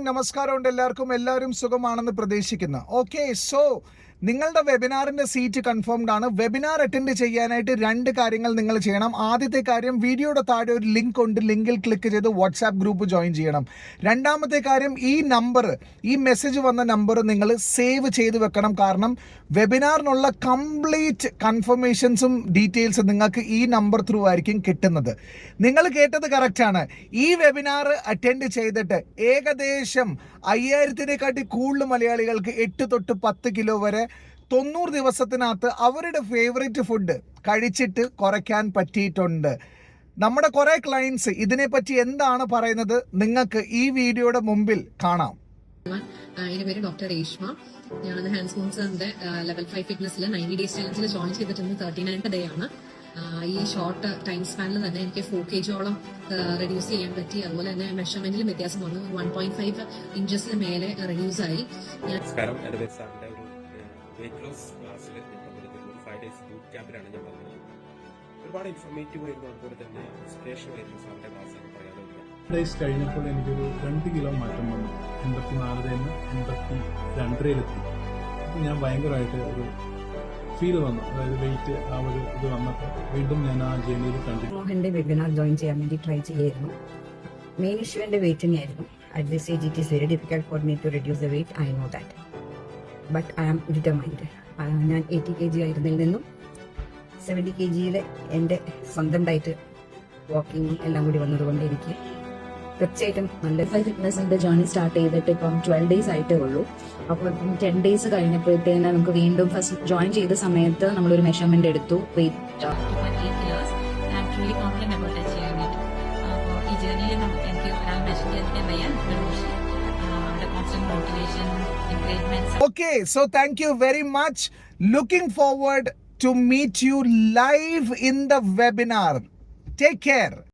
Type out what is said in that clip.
നമസ്കാരം എല്ലാവരും സുഖമാണെന്ന് പ്രതീക്ഷിക്കുന്നു. ഓക്കെ, സോ നിങ്ങളുടെ വെബിനാറിന്റെ സീറ്റ് കൺഫേംഡ് ആണ്. വെബിനാർ അറ്റൻഡ് ചെയ്യാനായിട്ട് രണ്ട് കാര്യങ്ങൾ നിങ്ങൾ ചെയ്യണം. ആദ്യത്തെ കാര്യം, വീഡിയോയുടെ താഴെ ഒരു ലിങ്ക് ഉണ്ട്, ലിങ്കിൽ ക്ലിക്ക് ചെയ്ത് വാട്സാപ്പ് ഗ്രൂപ്പ് ജോയിൻ ചെയ്യണം. രണ്ടാമത്തെ കാര്യം, ഈ മെസ്സേജ് വന്ന നമ്പർ നിങ്ങൾ സേവ് ചെയ്ത് വെക്കണം. കാരണം വെബിനാറിനുള്ള കംപ്ലീറ്റ് കൺഫർമേഷൻസും ഡീറ്റെയിൽസും നിങ്ങൾക്ക് ഈ നമ്പർ ത്രൂ ആയിരിക്കും കിട്ടുന്നത്. നിങ്ങൾ കേട്ടത് കറക്റ്റാണ്. ഈ വെബിനാർ അറ്റൻഡ് ചെയ്തിട്ട് ഏകദേശം 5000-നെക്കാട്ടി കൂടുതൽ മലയാളികൾക്ക് 8 തൊട്ട് 10 കിലോ വരെ 90 ദിവസത്തിനകത്ത് അവരുടെ ഫേവറേറ്റ് ഫുഡ് കഴിച്ചിട്ട് കുറയ്ക്കാൻ പറ്റിയിട്ടുണ്ട്. നമ്മുടെ കുറേ ക്ലയൻസ് ഇതിനെപ്പറ്റി എന്താണ് പറയുന്നത് നിങ്ങൾക്ക് ഈ വീഡിയോയുടെ മുമ്പിൽ കാണാം. എൻ്റെ പേര് ഡോക്ടർ രേഷ്മ. ഞാൻ ഹാൻഡ്സ് മോൺസിന്റെ ലെവൽ 5 ഫിറ്റ്നസ്സിൽ 90 ഡേയ്സ് ചലഞ്ചിൽ ജോയിൻ ചെയ്തിട്ടുണ്ട്. 39th ഡേ ആണ്. ഈ ഷോർട്ട് ടൈം സ്പാനിൽ തന്നെ എനിക്ക് 4 kg റെഡ്യൂസ് ചെയ്യാൻ പറ്റി. അതുപോലെ തന്നെ മെഷർമെന്റിലും വ്യത്യാസം വന്നു. 1.5 ഇഞ്ചസിന് മേലെ റെഡ്യൂസ് ആയി. നമസ്കാരം, എൻ്റെ പേര് സാറിൻ്റെ ഒരു വെയിറ്റ് ലോസ് ക്ലാസ്സിൽ 5 ഡേയ്സ് ബൂട്ട് ക്യാമ്പിലാണ് ഞാൻ പറഞ്ഞത്. ഒരുപാട് ഇൻഫോർമേറ്റീവ് ആയിരുന്നു, അതുപോലെ തന്നെ ഇൻസ്പിറേഷൻ ആയിരുന്നു സാറിൻ്റെ ക്ലാസ് എന്ന് പറയാനില്ല. ഡേയ്സ് കഴിഞ്ഞപ്പോൾ എനിക്കൊരു 2 കിലോ മാറ്റം വന്നു. 84 82 അപ്പോൾ ഞാൻ ഭയങ്കരമായിട്ട് ഒരു ഫീൽ വന്നു. അതായത് വെയിറ്റ് ആ ഒരു ഇത് വന്നപ്പോൾ വീണ്ടും ഞാൻ ആ ജേണിയിൽ കണ്ടു. മോഹന്റെ വെബിനാർ ജോയിൻ ചെയ്യാൻ വേണ്ടി ട്രൈ ചെയ്യായിരുന്നു. മെയിൻ ഇഷ്യൂ എൻ്റെ വെയിറ്റിംഗ് ആയിരുന്നു. At this age it is very difficult for me to reduce the weight. I know that, but I am determined. ഞാൻ 80 kg ആയിരുന്നതിൽ നിന്നും 70 kg എൻ്റെ സ്വന്തം ഡയറ്റ് വാക്കിങ്ങും എല്ലാം കൂടി വന്നതുകൊണ്ട് എനിക്ക് തീർച്ചയായിട്ടും നല്ല ഫിറ്റ്നസിന്റെ ജേർണി സ്റ്റാർട്ട് ചെയ്തിട്ട് ഇപ്പം 12 days ആയിട്ടേ ഉള്ളൂ. അപ്പോൾ ഇപ്പം 10 days കഴിഞ്ഞപ്പോഴത്തേന് നമുക്ക് വീണ്ടും ഫസ്റ്റ് ജോയിൻ ചെയ്ത സമയത്ത് നമ്മളൊരു മെഷർമെന്റ് എടുത്തു. Weight Okay, so thank you very much. Looking forward to meet you live in the webinar. Take care.